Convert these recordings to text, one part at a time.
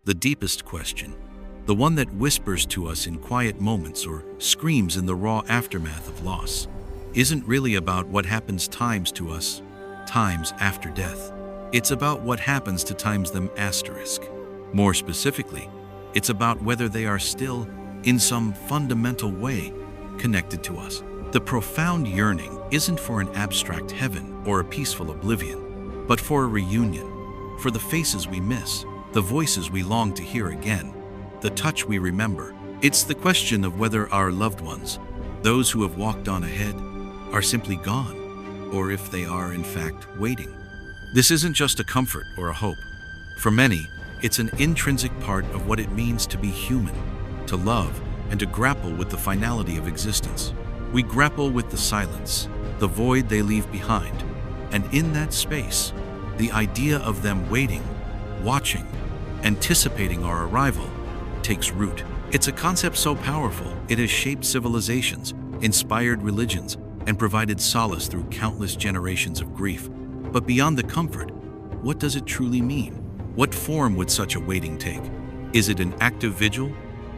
The deepest question, the one that whispers to us in quiet moments or screams in the raw aftermath of loss, isn't really about what happens times to us, times after death. It's about what happens to times them asterisk. More specifically, it's about whether they are still, in some fundamental way, connected to us. The profound yearning isn't for an abstract heaven or a peaceful oblivion, but for a reunion, for the faces we miss, the voices we long to hear again, the touch we remember. It's the question of whether our loved ones, those who have walked on ahead, are simply gone, or if they are in fact waiting. This isn't just a comfort or a hope. For many, it's an intrinsic part of what it means to be human, to love, and to grapple with the finality of existence. We grapple with the silence, the void they leave behind, and in that space, the idea of them waiting, watching, anticipating our arrival takes root. It's a concept so powerful, it has shaped civilizations, inspired religions, and provided solace through countless generations of grief. But beyond the comfort, what does it truly mean? What form would such a waiting take? Is it an active vigil,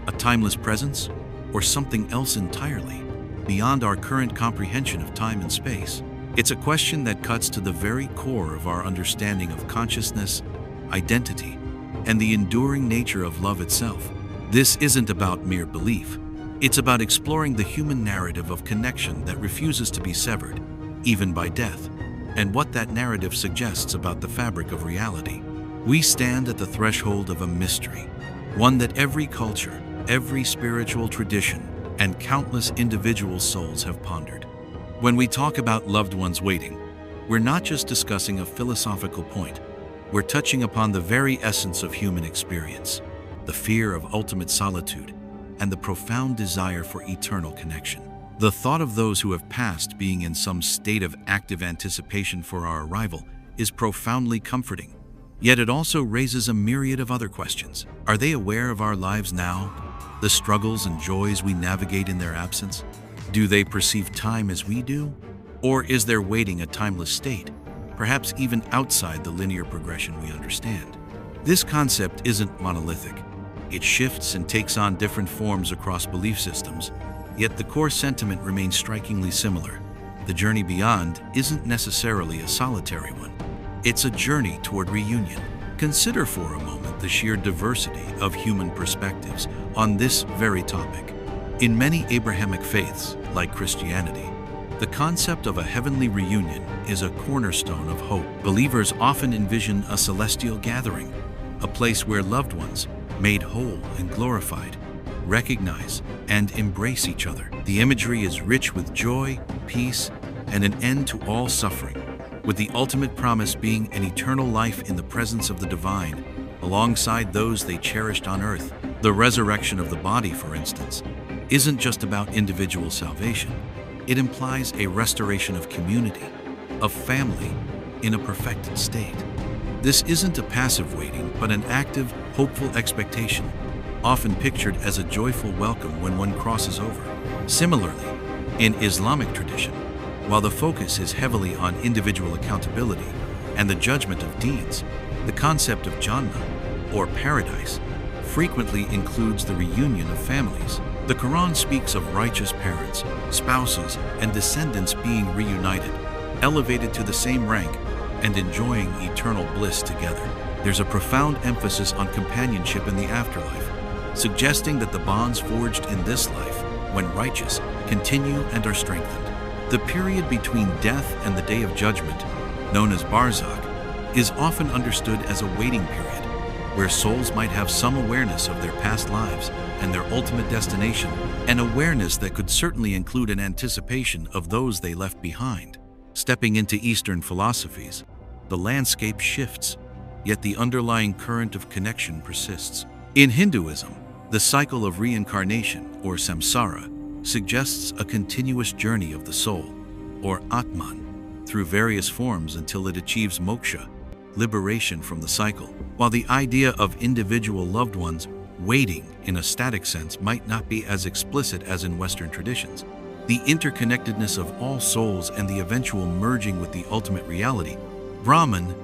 a timeless presence, or something else entirely, beyond our current comprehension of time and space? It's a question that cuts to the very core of our understanding of consciousness, identity, and the enduring nature of love itself. This isn't about mere belief. It's about exploring the human narrative of connection that refuses to be severed, even by death, and what that narrative suggests about the fabric of reality. We stand at the threshold of a mystery, one that every culture, every spiritual tradition, and countless individual souls have pondered. When we talk about loved ones waiting, we're not just discussing a philosophical point. We're touching upon the very essence of human experience, the fear of ultimate solitude, and the profound desire for eternal connection. The thought of those who have passed being in some state of active anticipation for our arrival is profoundly comforting. Yet it also raises a myriad of other questions. Are they aware of our lives now, the struggles and joys we navigate in their absence? Do they perceive time as we do? Or is their waiting a timeless state, perhaps even outside the linear progression we understand? This concept isn't monolithic. It shifts and takes on different forms across belief systems, yet the core sentiment remains strikingly similar. The journey beyond isn't necessarily a solitary one. It's a journey toward reunion. Consider for a moment the sheer diversity of human perspectives on this very topic. In many Abrahamic faiths, like Christianity, the concept of a heavenly reunion is a cornerstone of hope. Believers often envision a celestial gathering, a place where loved ones, made whole and glorified, recognize and embrace each other. The imagery is rich with joy, peace, and an end to all suffering, with the ultimate promise being an eternal life in the presence of the divine, alongside those they cherished on earth. The resurrection of the body, for instance, isn't just about individual salvation. It implies a restoration of community, of family, in a perfected state. This isn't a passive waiting, but an active, hopeful expectation, often pictured as a joyful welcome when one crosses over. Similarly, in Islamic tradition, while the focus is heavily on individual accountability and the judgment of deeds, the concept of Jannah, or paradise, frequently includes the reunion of families. The Quran speaks of righteous parents, spouses, and descendants being reunited, elevated to the same rank, and enjoying eternal bliss together. There's a profound emphasis on companionship in the afterlife, suggesting that the bonds forged in this life, when righteous, continue and are strengthened. The period between death and the day of judgment, known as barzakh, is often understood as a waiting period, where souls might have some awareness of their past lives and their ultimate destination, an awareness that could certainly include an anticipation of those they left behind. Stepping into Eastern philosophies, the landscape shifts, yet the underlying current of connection persists. In Hinduism, the cycle of reincarnation, or samsara, suggests a continuous journey of the soul, or Atman, through various forms until it achieves moksha, liberation from the cycle. While the idea of individual loved ones waiting in a static sense might not be as explicit as in Western traditions, the interconnectedness of all souls and the eventual merging with the ultimate reality, Brahman,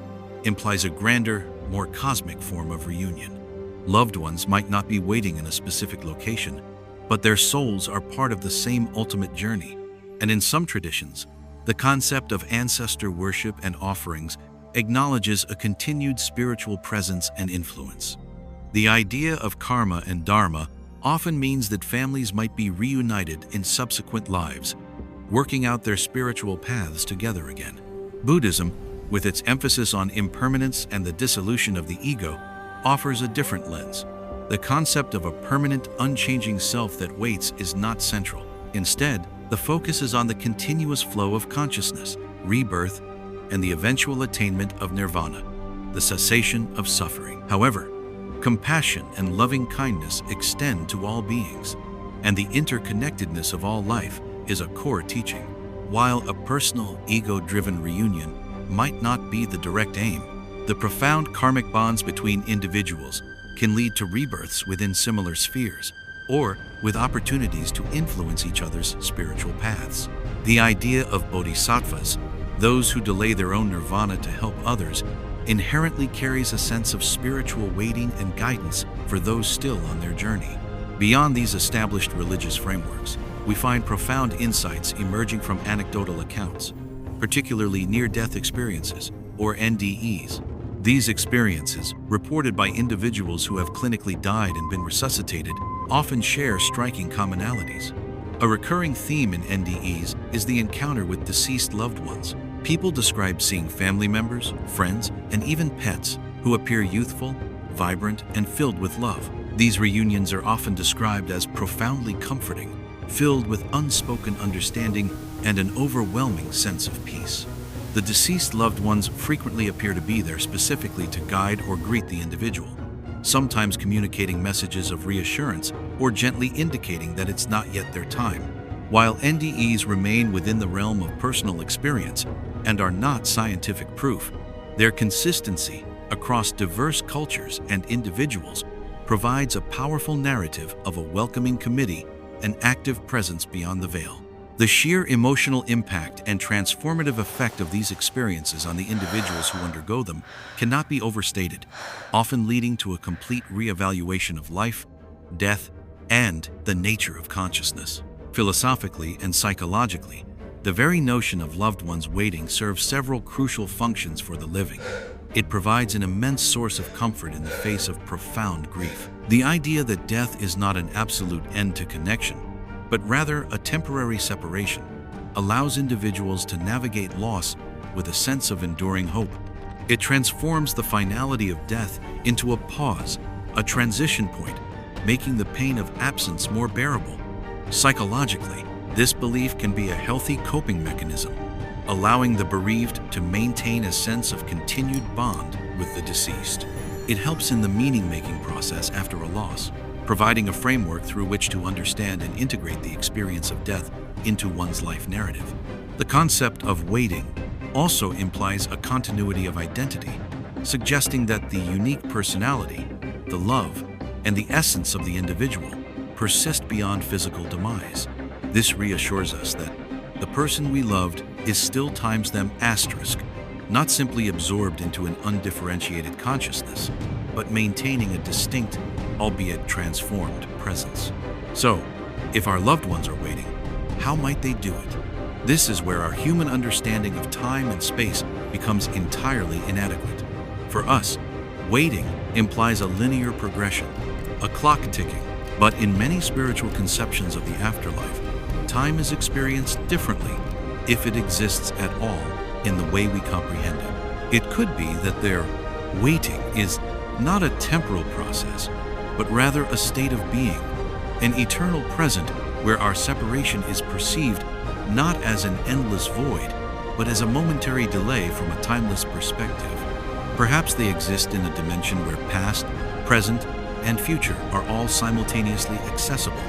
implies a grander, more cosmic form of reunion. Loved ones might not be waiting in a specific location, but their souls are part of the same ultimate journey. And in some traditions, the concept of ancestor worship and offerings acknowledges a continued spiritual presence and influence. The idea of karma and dharma often means that families might be reunited in subsequent lives, working out their spiritual paths together again. Buddhism, with its emphasis on impermanence and the dissolution of the ego, offers a different lens. The concept of a permanent, unchanging self that waits is not central. Instead, the focus is on the continuous flow of consciousness, rebirth, and the eventual attainment of nirvana, the cessation of suffering. However, compassion and loving kindness extend to all beings, and the interconnectedness of all life is a core teaching. While a personal, ego-driven reunion might not be the direct aim, the profound karmic bonds between individuals can lead to rebirths within similar spheres, or with opportunities to influence each other's spiritual paths. The idea of bodhisattvas, those who delay their own nirvana to help others, inherently carries a sense of spiritual waiting and guidance for those still on their journey. Beyond these established religious frameworks, we find profound insights emerging from anecdotal accounts, particularly near-death experiences, or NDEs. These experiences, reported by individuals who have clinically died and been resuscitated, often share striking commonalities. A recurring theme in NDEs is the encounter with deceased loved ones. People describe seeing family members, friends, and even pets who appear youthful, vibrant, and filled with love. These reunions are often described as profoundly comforting, filled with unspoken understanding and an overwhelming sense of peace. The deceased loved ones frequently appear to be there specifically to guide or greet the individual, sometimes communicating messages of reassurance or gently indicating that it's not yet their time. While NDEs remain within the realm of personal experience and are not scientific proof, their consistency across diverse cultures and individuals provides a powerful narrative of a welcoming committee and active presence beyond the veil. The sheer emotional impact and transformative effect of these experiences on the individuals who undergo them cannot be overstated, often leading to a complete reevaluation of life, death, and the nature of consciousness. Philosophically and psychologically, the very notion of loved ones waiting serves several crucial functions for the living. It provides an immense source of comfort in the face of profound grief. The idea that death is not an absolute end to connection, but rather a temporary separation, allows individuals to navigate loss with a sense of enduring hope. It transforms the finality of death into a pause, a transition point, making the pain of absence more bearable. Psychologically, this belief can be a healthy coping mechanism, allowing the bereaved to maintain a sense of continued bond with the deceased. It helps in the meaning-making process after a loss, providing a framework through which to understand and integrate the experience of death into one's life narrative. The concept of waiting also implies a continuity of identity, suggesting that the unique personality, the love, and the essence of the individual persist beyond physical demise. This reassures us that the person we loved is still times them asterisk, not simply absorbed into an undifferentiated consciousness, but maintaining a distinct, albeit transformed, presence. So, if our loved ones are waiting, how might they do it? This is where our human understanding of time and space becomes entirely inadequate. For us, waiting implies a linear progression, a clock ticking, but in many spiritual conceptions of the afterlife, time is experienced differently, if it exists at all, in the way we comprehend it. It could be that their waiting is not a temporal process, but rather a state of being, an eternal present where our separation is perceived not as an endless void, but as a momentary delay from a timeless perspective. Perhaps they exist in a dimension where past, present, and future are all simultaneously accessible,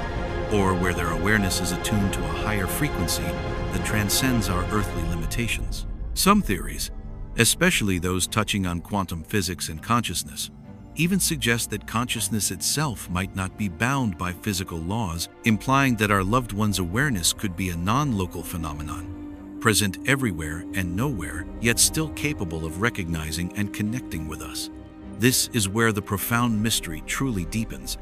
or where their awareness is attuned to a higher frequency that transcends our earthly limitations. Some theories, especially those touching on quantum physics and consciousness, even suggest that consciousness itself might not be bound by physical laws, implying that our loved one's awareness could be a non-local phenomenon, present everywhere and nowhere, yet still capable of recognizing and connecting with us. This is where the profound mystery truly deepens,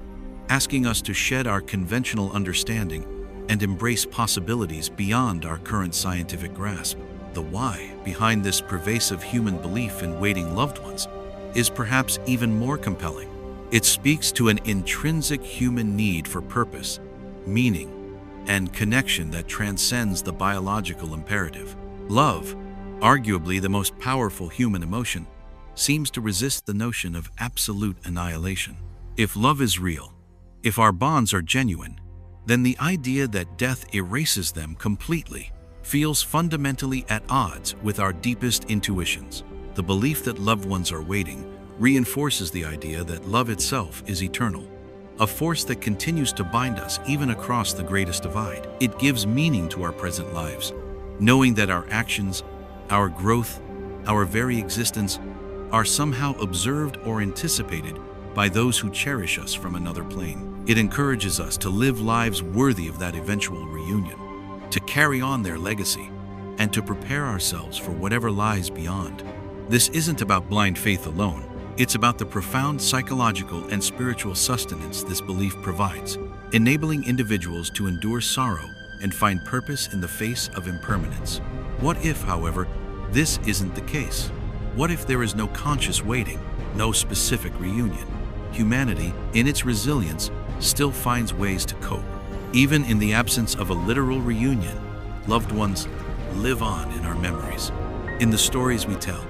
asking us to shed our conventional understanding and embrace possibilities beyond our current scientific grasp. The why behind this pervasive human belief in waiting loved ones is perhaps even more compelling. It speaks to an intrinsic human need for purpose, meaning, and connection that transcends the biological imperative. Love, arguably the most powerful human emotion, seems to resist the notion of absolute annihilation. If love is real, if our bonds are genuine, then the idea that death erases them completely feels fundamentally at odds with our deepest intuitions. The belief that loved ones are waiting reinforces the idea that love itself is eternal, a force that continues to bind us even across the greatest divide. It gives meaning to our present lives, knowing that our actions, our growth, our very existence are somehow observed or anticipated by those who cherish us from another plane. It encourages us to live lives worthy of that eventual reunion, to carry on their legacy, and to prepare ourselves for whatever lies beyond. This isn't about blind faith alone. It's about the profound psychological and spiritual sustenance this belief provides, enabling individuals to endure sorrow and find purpose in the face of impermanence. What if, however, this isn't the case? What if there is no conscious waiting, no specific reunion? Humanity, in its resilience, still finds ways to cope. Even in the absence of a literal reunion, loved ones live on in our memories, in the stories we tell,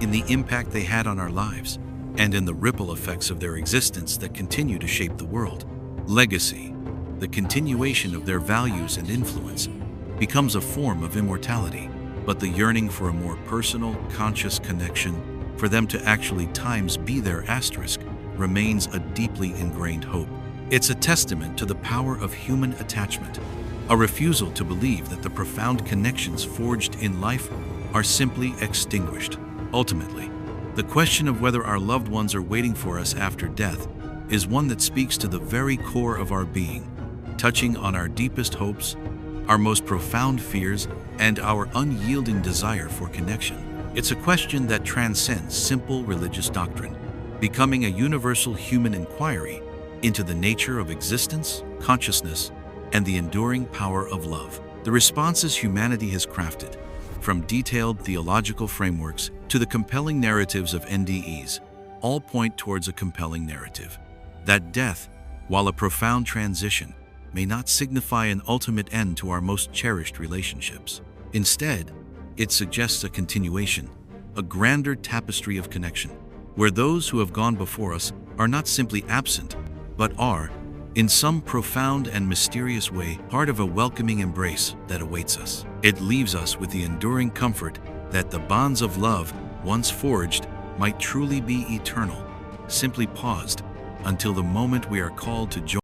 in the impact they had on our lives, and in the ripple effects of their existence that continue to shape the world. Legacy, the continuation of their values and influence, becomes a form of immortality. But the yearning for a more personal, conscious connection, for them to actually times be their asterisk, remains a deeply ingrained hope. It's a testament to the power of human attachment, a refusal to believe that the profound connections forged in life are simply extinguished. Ultimately, the question of whether our loved ones are waiting for us after death is one that speaks to the very core of our being, touching on our deepest hopes, our most profound fears, and our unyielding desire for connection. It's a question that transcends simple religious doctrine, becoming a universal human inquiry into the nature of existence, consciousness, and the enduring power of love. The responses humanity has crafted, from detailed theological frameworks to the compelling narratives of NDEs, all point towards a compelling narrative. That death, while a profound transition, may not signify an ultimate end to our most cherished relationships. Instead, it suggests a continuation, a grander tapestry of connection, where those who have gone before us are not simply absent, but are, in some profound and mysterious way, part of a welcoming embrace that awaits us. It leaves us with the enduring comfort that the bonds of love, once forged, might truly be eternal, simply paused until the moment we are called to join